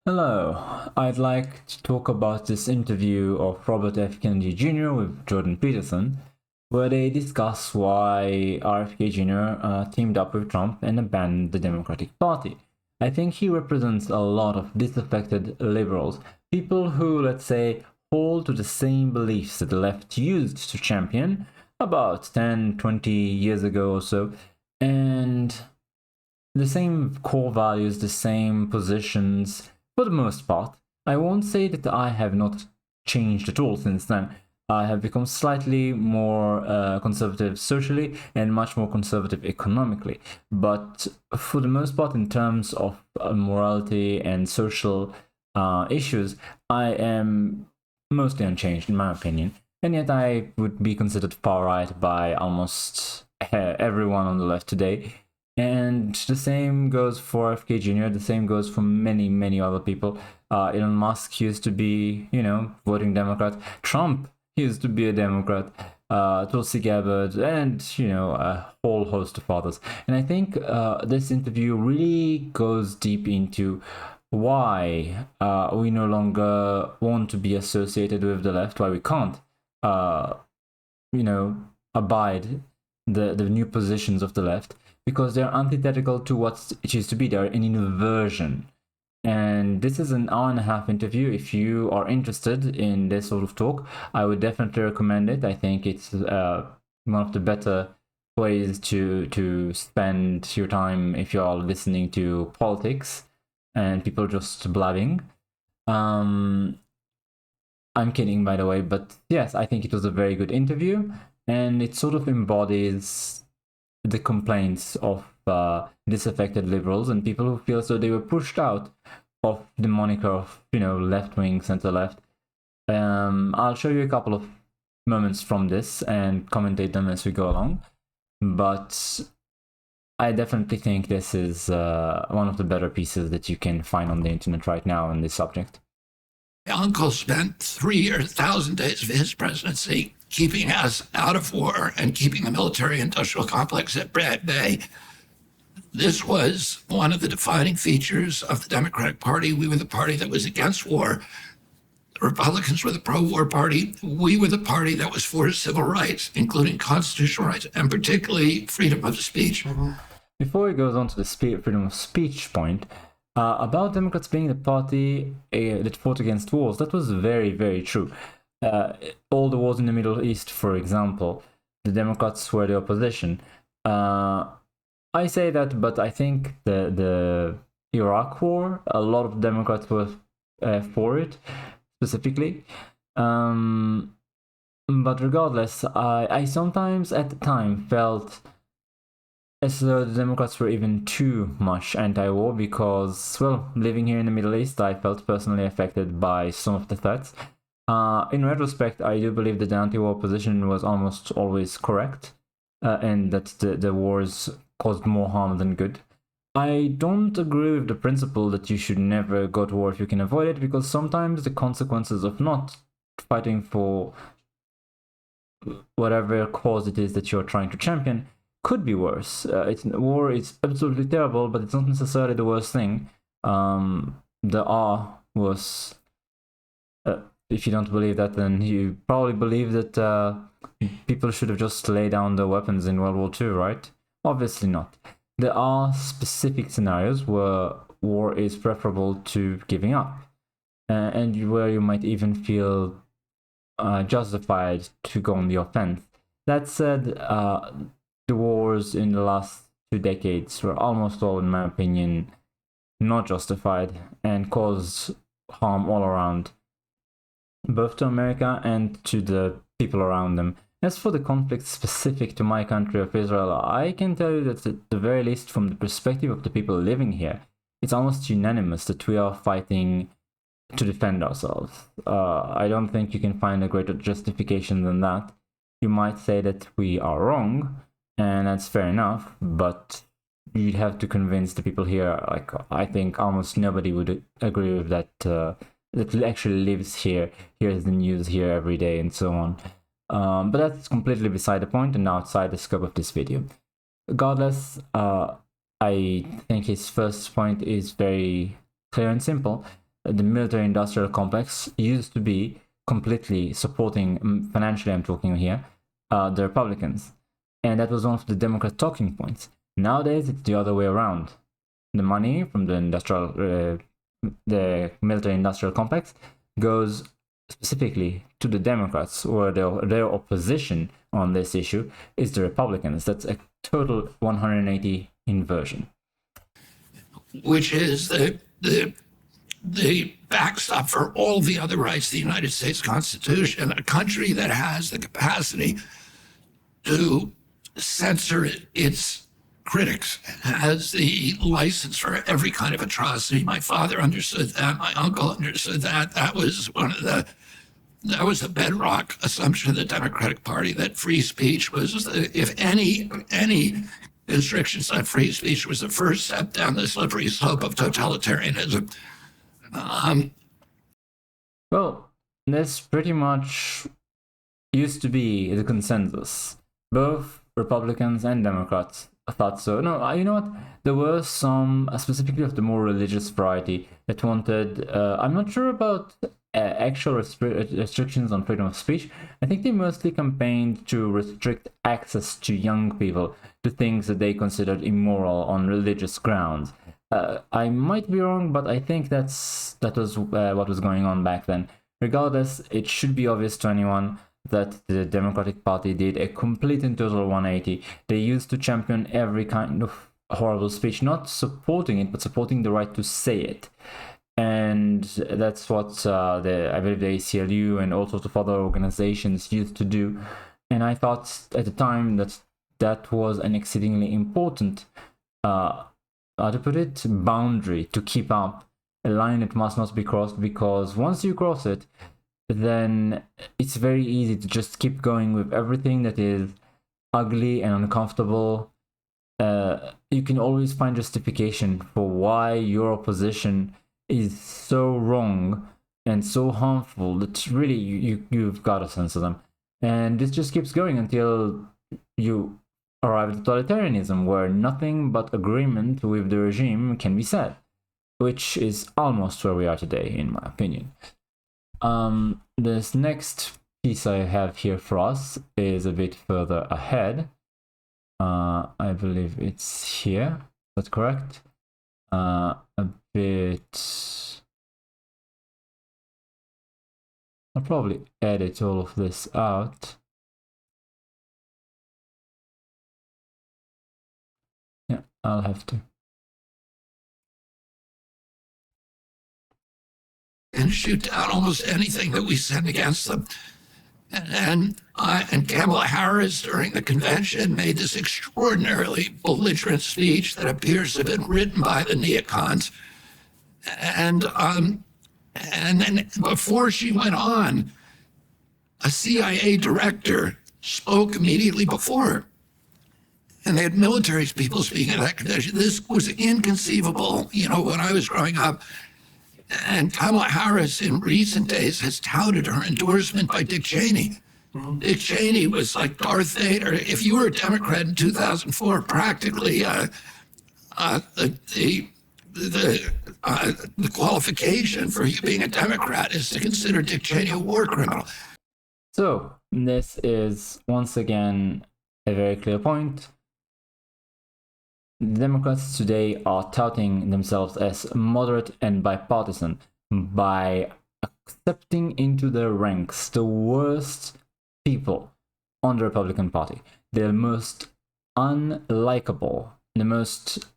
Hello, I'd like to talk about this interview of Robert F. Kennedy Jr. with Jordan Peterson, where they discuss why RFK Jr. Teamed up with Trump and abandoned the Democratic Party. I think he represents a lot of disaffected liberals, people who, let's say, hold to the same beliefs that the left used to champion about 10, 20 years ago or so, and the same core values, the same positions for the most part. I won't say that I have not changed at all since then. I have become slightly more conservative socially and much more conservative economically. But for the most part, in terms of morality and social issues, I am mostly unchanged, in my opinion. And yet I would be considered far right by almost everyone on the left today. And the same goes for RFK Jr., the same goes for many, many other people. Elon Musk used to be, voting Democrat. Trump used to be a Democrat. Tulsi Gabbard, and, a whole host of others. And I think this interview really goes deep into why we no longer want to be associated with the left, why we can't, abide the new positions of the left, because they're antithetical to what it used to be. They're an inversion. And this is an hour and a half interview. If you are interested in this sort of talk, I would definitely recommend it. I think it's one of the better ways to spend your time if you're listening to politics and people just blabbing. I'm kidding, by the way, but yes, I think it was a very good interview, and it sort of embodies the complaints of disaffected liberals and people who feel so they were pushed out of the moniker of left wing, center left. I'll show you a couple of moments from this and commentate them as we go along, but I definitely think this is one of the better pieces that you can find on the internet right now on this subject. My uncle spent 3,000 days of his presidency keeping us out of war and keeping the military-industrial complex at bay. This was one of the defining features of the Democratic Party. We were the party that was against war. The Republicans were the pro-war party. We were the party that was for civil rights, including constitutional rights, and particularly freedom of speech. Before he goes on to the freedom of speech point, about Democrats being the party that fought against wars, that was very, very true. All the wars in the Middle East, for example, the Democrats were the opposition. I say that, but I think the Iraq War, a lot of Democrats were for it, specifically. But regardless, I sometimes at the time felt as though the Democrats were even too much anti-war because, well, living here in the Middle East, I felt personally affected by some of the threats. In retrospect, I do believe that the anti-war position was almost always correct, and that the wars caused more harm than good. I don't agree with the principle that you should never go to war if you can avoid it, because sometimes the consequences of not fighting for whatever cause it is that you're trying to champion could be worse. War is absolutely terrible, but it's not necessarily the worst thing. The R was... if you don't believe that, then you probably believe that people should have just laid down their weapons in World War II, right? Obviously not. There are specific scenarios where war is preferable to giving up, and where you might even feel justified to go on the offense. That said, the wars in the last 2 decades were almost all, in my opinion, not justified and caused harm all around, both to America and to the people around them. As for the conflict specific to my country of Israel, I can tell you that at the very least from the perspective of the people living here, it's almost unanimous that we are fighting to defend ourselves. I don't think you can find a greater justification than that. You might say that we are wrong, and that's fair enough, but you'd have to convince the people here. Like, I think almost nobody would agree with that, that actually lives here, hears the news here every day, and so on. But that's completely beside the point and outside the scope of this video. Regardless, I think his first point is very clear and simple. the military-industrial complex used to be completely supporting, financially I'm talking here, the Republicans. And that was one of the Democrat talking points. Nowadays, it's the other way around. The money from the military-industrial complex goes specifically to the Democrats, or their opposition on this issue is the Republicans. That's a total 180 inversion. Which is the backstop for all the other rights of the United States Constitution. A country that has the capacity to censor its critics has the license for every kind of atrocity. My father understood that. My uncle understood that. That was the bedrock assumption of the Democratic Party, that free speech was, if any restrictions on free speech was the first step down the slippery slope of totalitarianism. Well, this pretty much used to be the consensus. Both Republicans and Democrats thought so. No, you know what? There were some, specifically of the more religious variety, that wanted, I'm not sure about actual restrictions on freedom of speech. I think they mostly campaigned to restrict access to young people to things that they considered immoral on religious grounds. I might be wrong, but I think that was what was going on back then. Regardless, it should be obvious to anyone that the Democratic Party did a complete and total 180. They used to champion every kind of horrible speech, not supporting it, but supporting the right to say it. And that's what I believe the ACLU and all sorts of other organizations used to do. And I thought at the time that was an exceedingly important, how to put it, boundary to keep up, a line that must not be crossed, because once you cross it, then it's very easy to just keep going with everything that is ugly and uncomfortable. You can always find justification for why your opposition is so wrong and so harmful that really you've got to censor them. And this just keeps going until you arrive at totalitarianism, where nothing but agreement with the regime can be said, which is almost where we are today, in my opinion. This next piece I have here for us is a bit further ahead. I believe it's here. That's correct. A bit. I'll probably edit all of this out. Yeah, I'll have to. And shoot down almost anything that we send against them. And Kamala Harris during the convention made this extraordinarily belligerent speech that appears to have been written by the neocons. And then before she went on, a CIA director spoke immediately before her. And they had military people speaking at that convention. This was inconceivable, when I was growing up. And Kamala Harris in recent days has touted her endorsement by Dick Cheney. Dick Cheney was like Darth Vader. If you were a Democrat in 2004, practically the qualification for you being a Democrat is to consider Dick Cheney a war criminal. So this is once again a very clear point. The Democrats today are touting themselves as moderate and bipartisan by accepting into their ranks the worst people on the Republican Party, the most unlikable, the most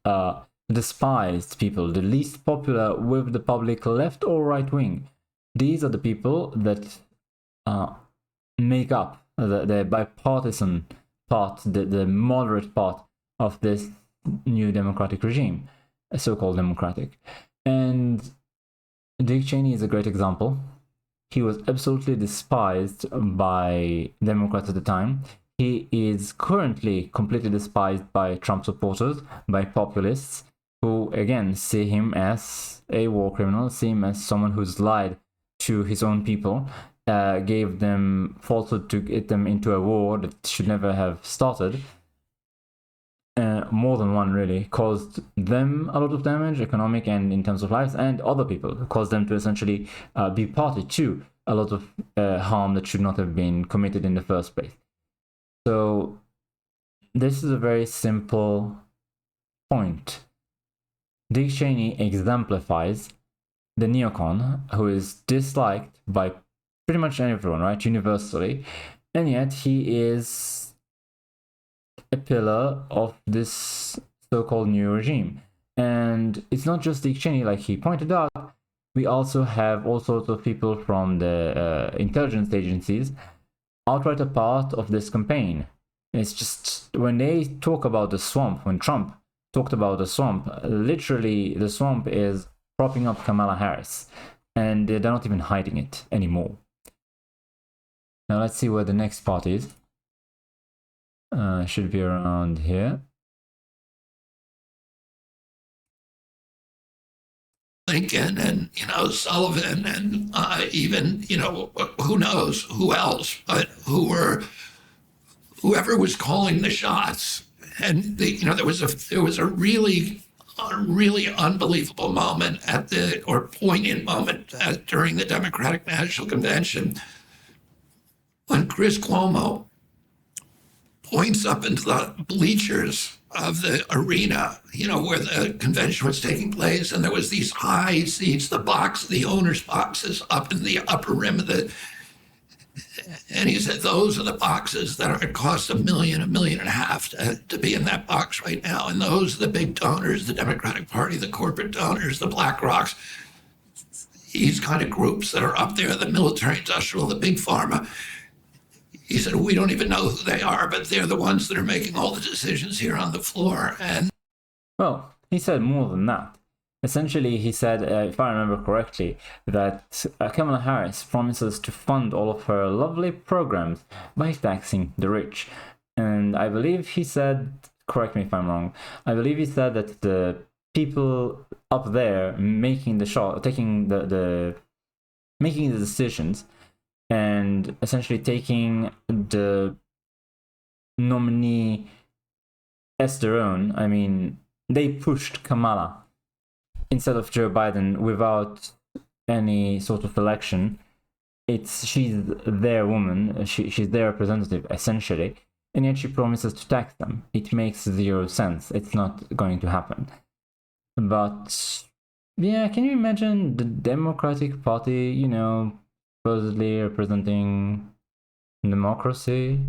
despised people, the least popular with the public, left or right wing. These are the people that make up the bipartisan part, the moderate part of this new democratic regime, so-called democratic. And Dick Cheney is a great example. He was absolutely despised by Democrats at the time. He is currently completely despised by Trump supporters, by populists, who again see him as a war criminal, see him as someone who's lied to his own people, gave them falsehood to get them into a war that should never have started. more than one really, caused them a lot of damage, economic and in terms of lives, and other people, caused them to essentially be party to a lot of harm that should not have been committed in the first place. So this is a very simple point. Dick Cheney exemplifies the neocon who is disliked by pretty much everyone, right, universally, and yet he is a pillar of this so-called new regime. And it's not just Dick Cheney, like he pointed out. We also have all sorts of people from the intelligence agencies outright a part of this campaign. It's just when they talk about the swamp, when Trump talked about the swamp, literally the swamp is propping up Kamala Harris, and they're not even hiding it anymore. Now let's see where the next part is. Should be around here. Lincoln and, Sullivan and even, who knows who else, but whoever was calling the shots. And there was a really unbelievable moment or poignant moment during the Democratic National Convention when Chris Cuomo points up into the bleachers of the arena, where the convention was taking place, and there was these high seats, the owners' boxes up in the upper rim of and he said, those are the boxes that it costs $1 million, $1.5 million to be in that box right now. And those are the big donors, the Democratic Party, the corporate donors, the BlackRocks, these kind of groups that are up there, the military industrial, the big pharma. He said, we don't even know who they are, but they're the ones that are making all the decisions here on the floor. And well, he said more than that. Essentially, he said, if I remember correctly, that Kamala Harris promises to fund all of her lovely programs by taxing the rich. And I believe he said, correct me if I'm wrong, I believe he said that the people up there making the shot, making the decisions, and essentially taking the nominee as their own, I mean, they pushed Kamala instead of Joe Biden without any sort of election. She's their woman, she's their representative essentially, and yet she promises to tax them. It makes zero sense. It's not going to happen. But yeah, can you imagine the Democratic Party, supposedly representing democracy,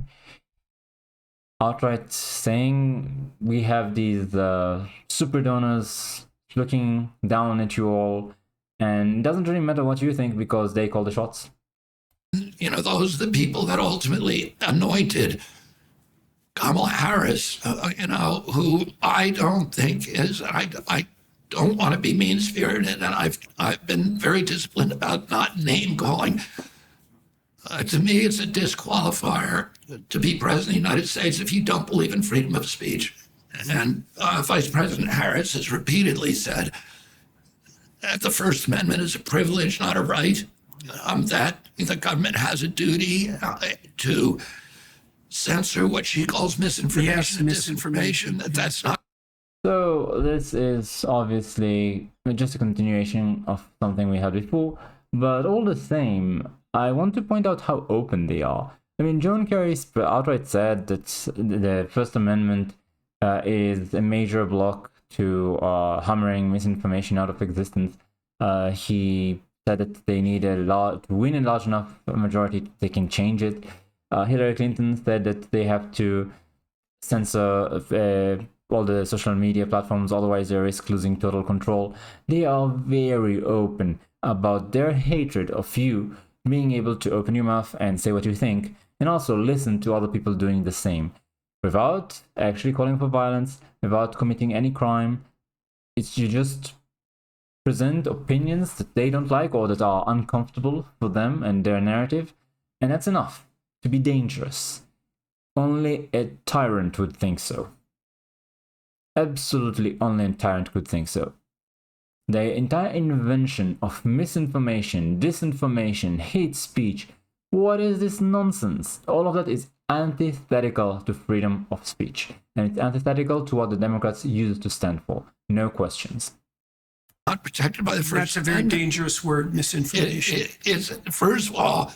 outright saying we have these super donors looking down at you all, and it doesn't really matter what you think because they call the shots. Those are the people that ultimately anointed Kamala Harris, who I don't think is, I don't want to be mean-spirited, and I've been very disciplined about not name-calling. To me, it's a disqualifier to be president of the United States if you don't believe in freedom of speech. And Vice President Harris has repeatedly said that the First Amendment is a privilege, not a right, that the government has a duty to censor what she calls misinformation and disinformation, that's not. So this is obviously just a continuation of something we had before, but all the same, I want to point out how open they are. I mean, John Kerry outright said that the First Amendment is a major block to hammering misinformation out of existence. He said that they need to win a large enough majority they can change it. Hillary Clinton said that they have to censor all the social media platforms, otherwise they risk losing total control. They are very open about their hatred of you being able to open your mouth and say what you think, and also listen to other people doing the same, without actually calling for violence, without committing any crime. It's you just present opinions that they don't like or that are uncomfortable for them and their narrative, and that's enough to be dangerous. Only a tyrant would think so. Absolutely only a tyrant could think so. The entire invention of misinformation, disinformation, hate speech, what is this nonsense? All of that is antithetical to freedom of speech. And it's antithetical to what the Democrats used to stand for. No questions. Not protected by the First That's a very Amendment. dangerous word, misinformation. It's, first of all,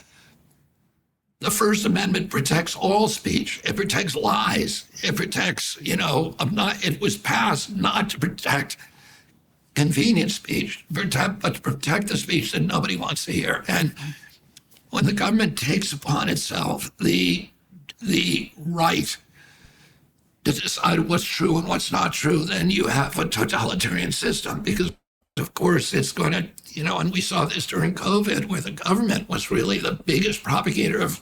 the First Amendment protects all speech. It protects lies. It protects, it was passed not to protect convenient speech, but to protect the speech that nobody wants to hear. And when the government takes upon itself the right to decide what's true and what's not true, then you have a totalitarian system, because of course it's going to, and we saw this during COVID, where the government was really the biggest propagator of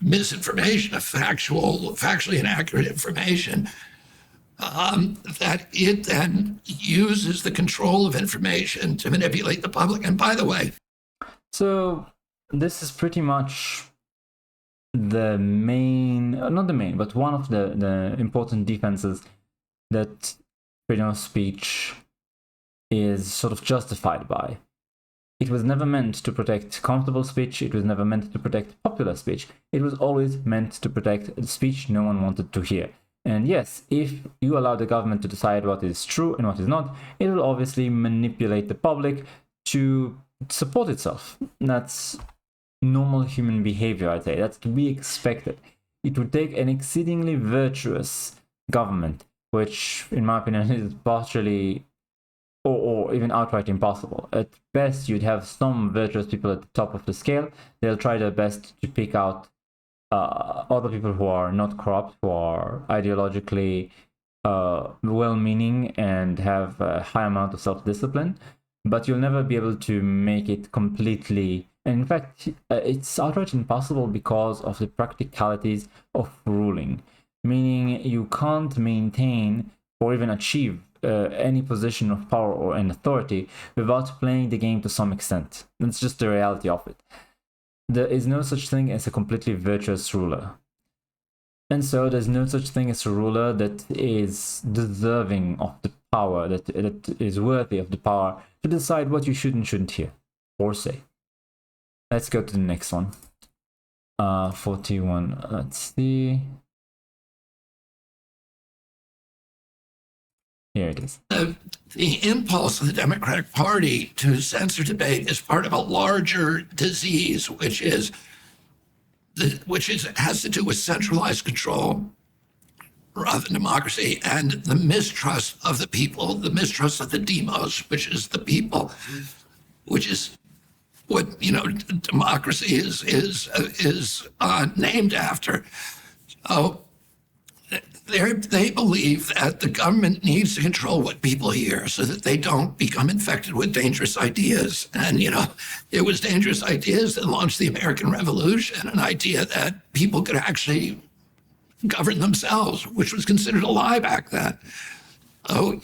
misinformation, of factually inaccurate information, that it then uses the control of information to manipulate the public. And by the way, so this is pretty much the main, not the main, but one of the important defenses that freedom of speech is sort of justified by. It was never meant to protect comfortable speech. It was never meant to protect popular speech. It was always meant to protect the speech no one wanted to hear. And yes, if you allow the government to decide what is true and what is not, it will obviously manipulate the public to support itself. That's normal human behavior, I'd say. That's to be expected. It would take an exceedingly virtuous government, which, in my opinion, is partially or even outright impossible. At best, you'd have some virtuous people at the top of the scale. They'll try their best to pick out other people who are not corrupt, who are ideologically well-meaning and have a high amount of self-discipline. But you'll never be able to make it completely. And in fact, it's outright impossible because of the practicalities of ruling. Meaning you can't maintain or even achieve any position of power or an authority without playing the game to some extent. That's just the reality of it. There is no such thing as a completely virtuous ruler. And so there's no such thing as a ruler that is deserving of the power, that is worthy of the power to decide what you should and shouldn't hear or say. Let's go to the next one. 41, let's see. Here it is. The impulse of the Democratic Party to censor debate is part of a larger disease, which has to do with centralized control rather than democracy, and the mistrust of the people, the mistrust of the demos, which is the people, which is what democracy is named after. So they believe that the government needs to control what people hear so that they don't become infected with dangerous ideas. And, it was dangerous ideas that launched the American Revolution, an idea that people could actually govern themselves, which was considered a lie back then. And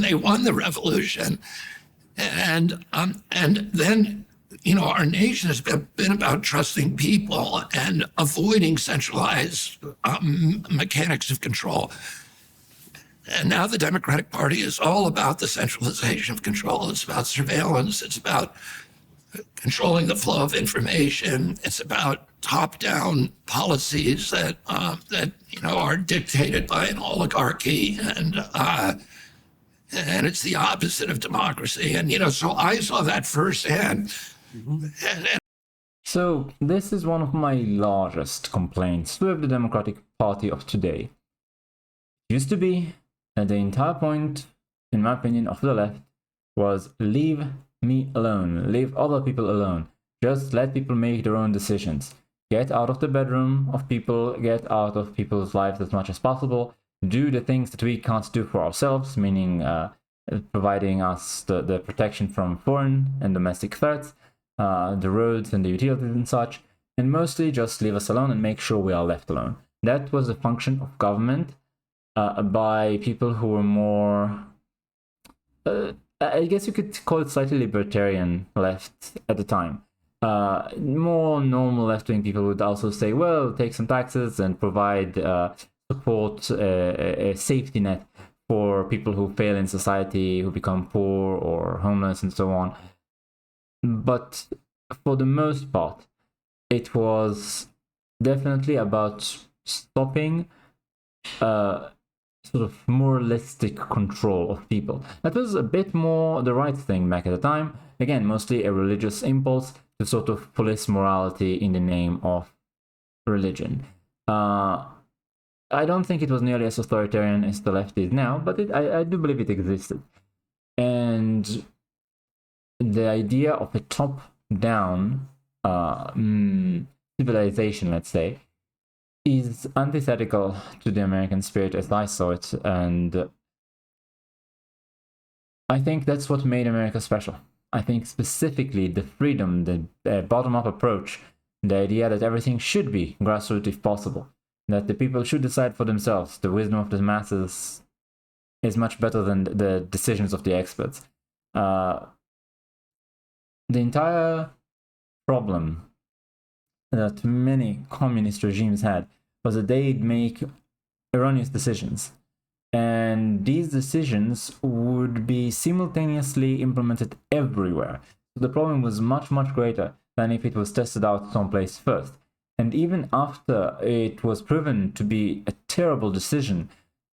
they won the revolution. And then, our nation has been about trusting people and avoiding centralized mechanics of control. And now the Democratic Party is all about the centralization of control. It's about surveillance. It's about controlling the flow of information. It's about top-down policies that are dictated by an oligarchy, and it's the opposite of democracy. And so I saw that firsthand. So this is one of my largest complaints with the Democratic Party of today. It used to be that the entire point, in my opinion, of the left was leave me alone, leave other people alone, just let people make their own decisions, get out of the bedroom of people, get out of people's lives as much as possible, do the things that we can't do for ourselves, meaning providing us the protection from foreign and domestic threats, the roads and the utilities and such, and mostly just leave us alone and make sure we are left alone. That was the function of government by people who were more, I guess you could call it slightly libertarian left at the time. More normal left-wing people would also say, well, take some taxes and provide support, a safety net for people who fail in society, who become poor or homeless and so on. But for the most part, it was definitely about stopping sort of moralistic control of people. That was a bit more the right thing back at the time. Again, mostly a religious impulse to sort of police morality in the name of religion. I don't think it was nearly as authoritarian as the left is now, but I do believe it existed. And the idea of a top-down civilization, let's say, is antithetical to the American spirit as I saw it, and I think that's what made America special. I think specifically the freedom, the bottom-up approach, the idea that everything should be grassroots if possible, that the people should decide for themselves. The wisdom of the masses is much better than the decisions of the experts. The entire problem that many communist regimes had was that they'd make erroneous decisions. And these decisions would be simultaneously implemented everywhere. So the problem was much, much greater than if it was tested out someplace first. And even after it was proven to be a terrible decision,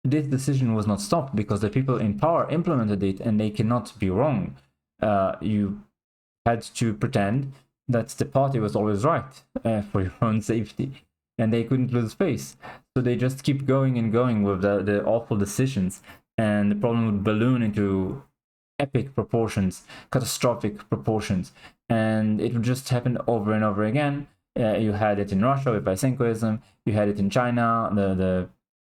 this decision was not stopped because the people in power implemented it, and they cannot be wrong. You had to pretend that the party was always right for your own safety, and they couldn't lose face. So they just keep going and going with the awful decisions, and the problem would balloon into epic proportions, catastrophic proportions, and it would just happen over and over again. You had it in Russia with Lysenkoism, you had it in China, the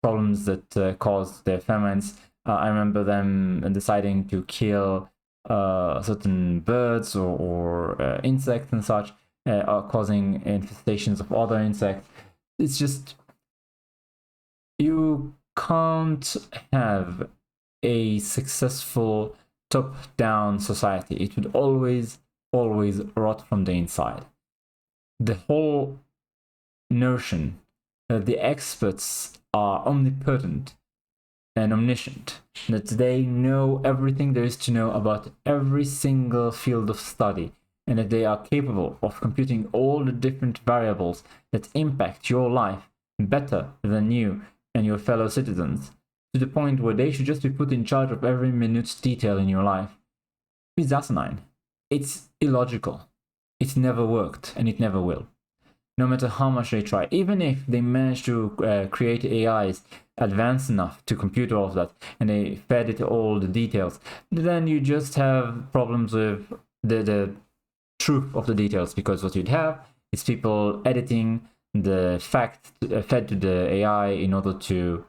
problems that caused the famines. I remember them deciding to kill certain birds or insects and such, causing infestations of other insects. It's just, you can't have a successful top-down society. It would always rot from the inside. The whole notion that the experts are omnipotent and omniscient, that they know everything there is to know about every single field of study, and that they are capable of computing all the different variables that impact your life better than you and your fellow citizens, to the point where they should just be put in charge of every minute detail in your life, is asinine. It's illogical. It never worked, and it never will. No matter how much they try, even if they manage to create AIs advanced enough to compute all of that, and they fed it all the details, then you just have problems with the truth of the details, because what you'd have is people editing the fact fed to the AI in order to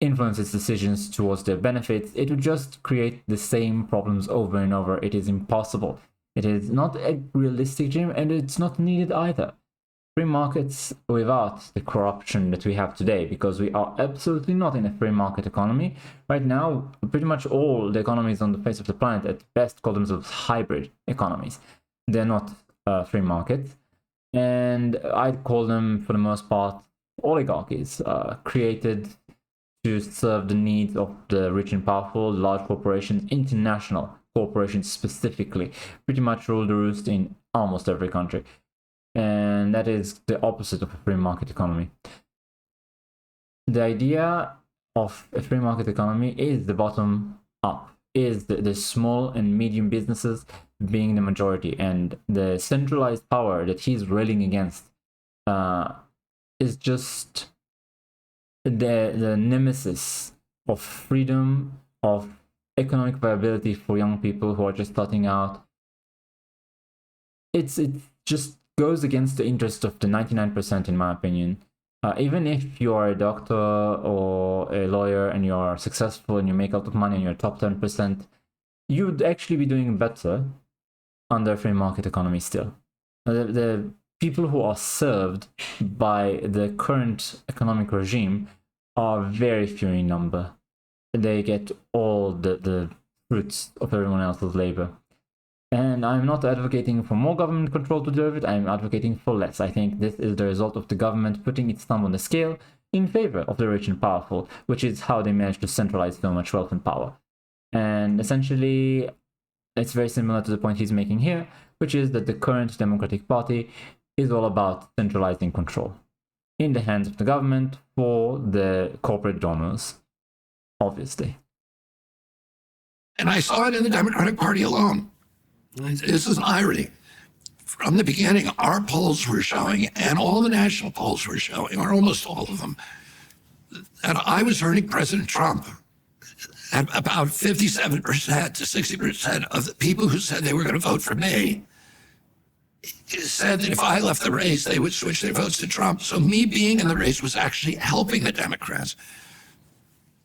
influence its decisions towards their benefits. It would just create the same problems over and over. It is impossible. It is not a realistic dream, and it's not needed either. Free markets without the corruption that we have today, because we are absolutely not in a free market economy. Right now, pretty much all the economies on the face of the planet at best call themselves hybrid economies. They're not free markets. And I'd call them, for the most part, oligarchies, created to serve the needs of the rich and powerful, large corporations, international corporations specifically, pretty much rule the roost in almost every country. And that is the opposite of a free market economy. The idea of a free market economy is the bottom up, is the small and medium businesses being the majority, and the centralized power that he's railing against is just the nemesis of freedom, of economic viability for young people who are just starting out. It just goes against the interest of the 99%, in my opinion. Even if you are a doctor or a lawyer and you are successful and you make a lot of money and you're top 10%, you would actually be doing better under a free market economy still. The people who are served by the current economic regime are very few in number. They get all the fruits of everyone else's labor. And I'm not advocating for more government control to do it, I'm advocating for less. I think this is the result of the government putting its thumb on the scale in favor of the rich and powerful, which is how they managed to centralize so much wealth and power. And essentially, it's very similar to the point he's making here, which is that the current Democratic Party is all about centralizing control in the hands of the government for the corporate donors, obviously. And I saw it in the Democratic Party alone. This is an irony. From the beginning, our polls were showing, and all the national polls were showing, or almost all of them, that I was hurting President Trump. And about 57% to 60% of the people who said they were going to vote for me said that if I left the race, they would switch their votes to Trump. So me being in the race was actually helping the Democrats.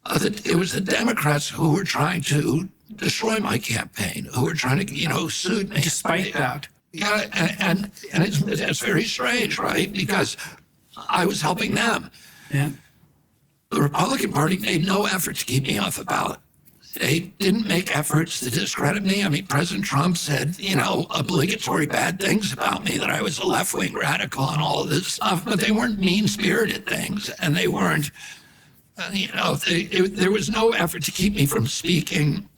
It was the Democrats who were trying to destroy my campaign, who were trying to, suit me. Despite that. Yeah, and it's very strange, right? Because I was helping them. Yeah. The Republican Party made no effort to keep me off the ballot. They didn't make efforts to discredit me. I mean, President Trump said, obligatory bad things about me, that I was a left-wing radical and all of this stuff, but they weren't mean-spirited things, and they weren't, there was no effort to keep me from speaking.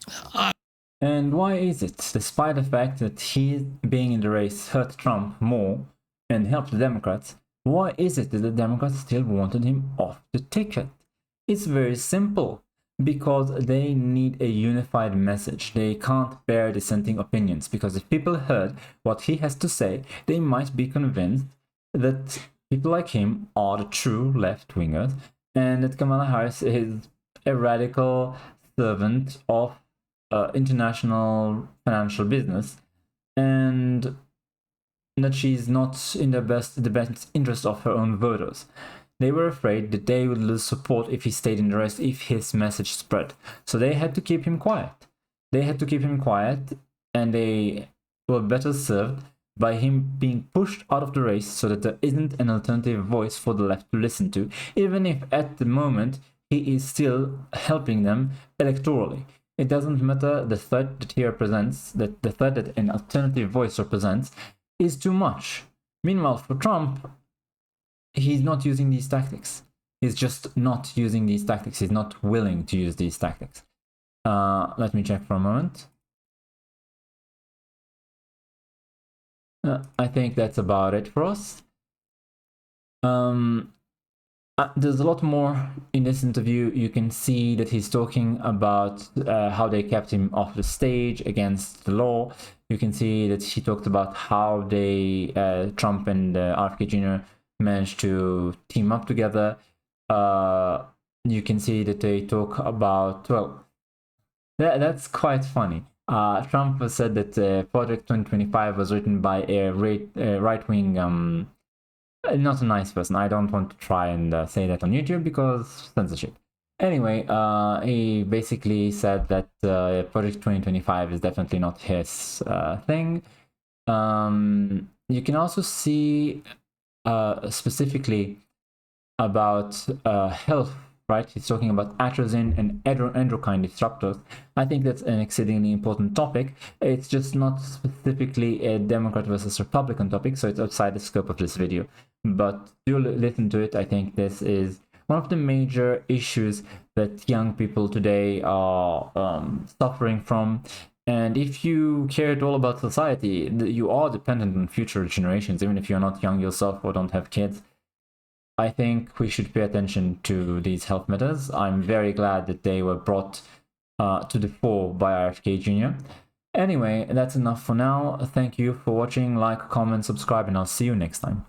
And why is it, despite the fact that he being in the race hurt Trump more and helped the Democrats, why is it that the Democrats still wanted him off the ticket? It's very simple. Because they need a unified message. They can't bear dissenting opinions, because if people heard what he has to say, they might be convinced that people like him are the true left-wingers and that Kamala Harris is a radical servant of international financial business, and that she's not in the best interest of her own voters. They were afraid that they would lose support if he stayed in the race, if his message spread. So they had to keep him quiet. And they were better served by him being pushed out of the race so that there isn't an alternative voice for the left to listen to, even if at the moment he is still helping them electorally. It doesn't matter the threat that he represents, that the threat that an alternative voice represents is too much. Meanwhile, for Trump, he's not using these tactics. He's just not using these tactics. He's not willing to use these tactics. Let me check for a moment. I think that's about it for us. There's a lot more in this interview. You can see that he's talking about how they kept him off the stage against the law. You can see that he talked about how Trump and RFK Jr. managed to team up together. You can see that they talk about, that's quite funny. Trump said that Project 2025 was written by a right-wing, not a nice person. I don't want to try and say that on YouTube because censorship. Anyway, he basically said that Project 2025 is definitely not his thing. You can also see specifically about health, right? He's talking about atrazine and endocrine disruptors. I think that's an exceedingly important topic. It's just not specifically a Democrat versus Republican topic, so it's outside the scope of this video. But do listen to it. I think this is one of the major issues that young people today are suffering from. And if you care at all about society, you are dependent on future generations, even if you're not young yourself or don't have kids. I think we should pay attention to these health matters. I'm very glad that they were brought to the fore by RFK Jr. Anyway, that's enough for now. Thank you for watching. Like, comment, subscribe, and I'll see you next time.